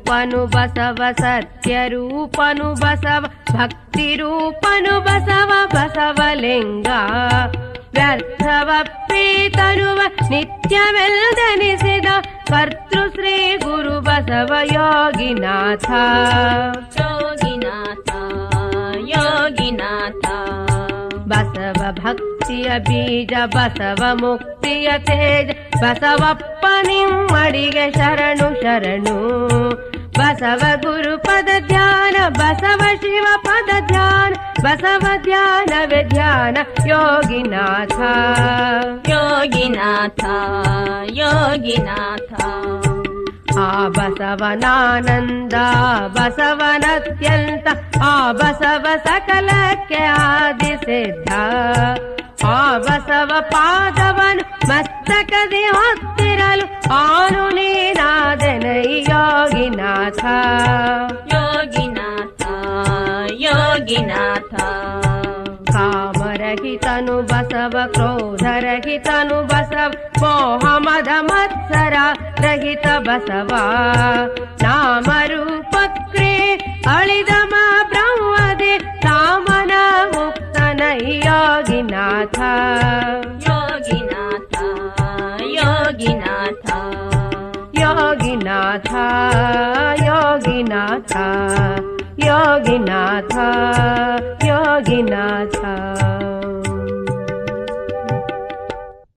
ರೂಪನು ಬಸವ ಸತ್ಯ ರೂಪನು ಬಸವ ಭಕ್ತಿ ರೂಪನು ಬಸವ ಬಸವಲಿಂಗ ವ್ಯರ್ಥವ ಪ್ರೀತನುವ ನಿತ್ಯವೆಲ್ದೆನಿಸಿದ ಕರ್ತೃ ಶ್ರೀ ಗುರು ಬಸವ ಯೋಗಿನಾಥ ಯೋಗಿನಾಥ ಯೋಗಿನಾಥ ಬಸವ ಭಕ್ತಿಯ ಬೀಜ ಬಸವ ಮುಕ್ತಿಯ ತೇಜ ಬಸವಪ್ಪ ನಿಮ್ಮಡಿಗೆ ಶರಣು ಶರಣು ಬಸವ ಗುರು ಪದ ಧ್ಯಾನ ಬಸವ ಶಿವ ಪದ ಧ್ಯಾನ ಬಸವ ಧ್ಯಾನವೇ ಧ್ಯಾನ ಯೋಗಿನಾಥ ಯೋಗಿನಾಥ ಯೋಗಿನಾಥ ಆ ಬಸವನಾನಂದ ಬಸವನತ್ಯಂತ ಆ ಬಸವ ಸಕಲಕ್ಕೆ ಆದಿಸಿದ್ದ ಆ ಬಸವ ಪಾದವನು ಮಸ್ತಕದಿ ಹೊತ್ತಿರಲು ಆನು ನೀನಾದೆನೈ ಯೋಗಿನಾಥ ಯೋಗಿನಾಥ ಯೋಗಿನಾಥ ಕಾಮರಹಿತನು ಬಸವ ಕ್ರೋಧರಹಿತನು ಬಸವ ಮೋಹ ಮದ ಮತ್ಸರ ರಹಿತ ಬಸವ ನಾಮರೂಪಕ್ರೇ ಅಳಿದ ಮಾ ಬ್ರಹ್ಮದೆ ಸಾಮನ ಮುಕ್ತನೈ ಯೋಗಿನಾಥ ಯೋಗಿನಾಥ ಯೋಗಿನಾಥ ಯೋಗಿನಾಥ ಯೋಗಿನಾಥ ಯೋಗಿನಾಥ ಯೋಗಿನಾಥ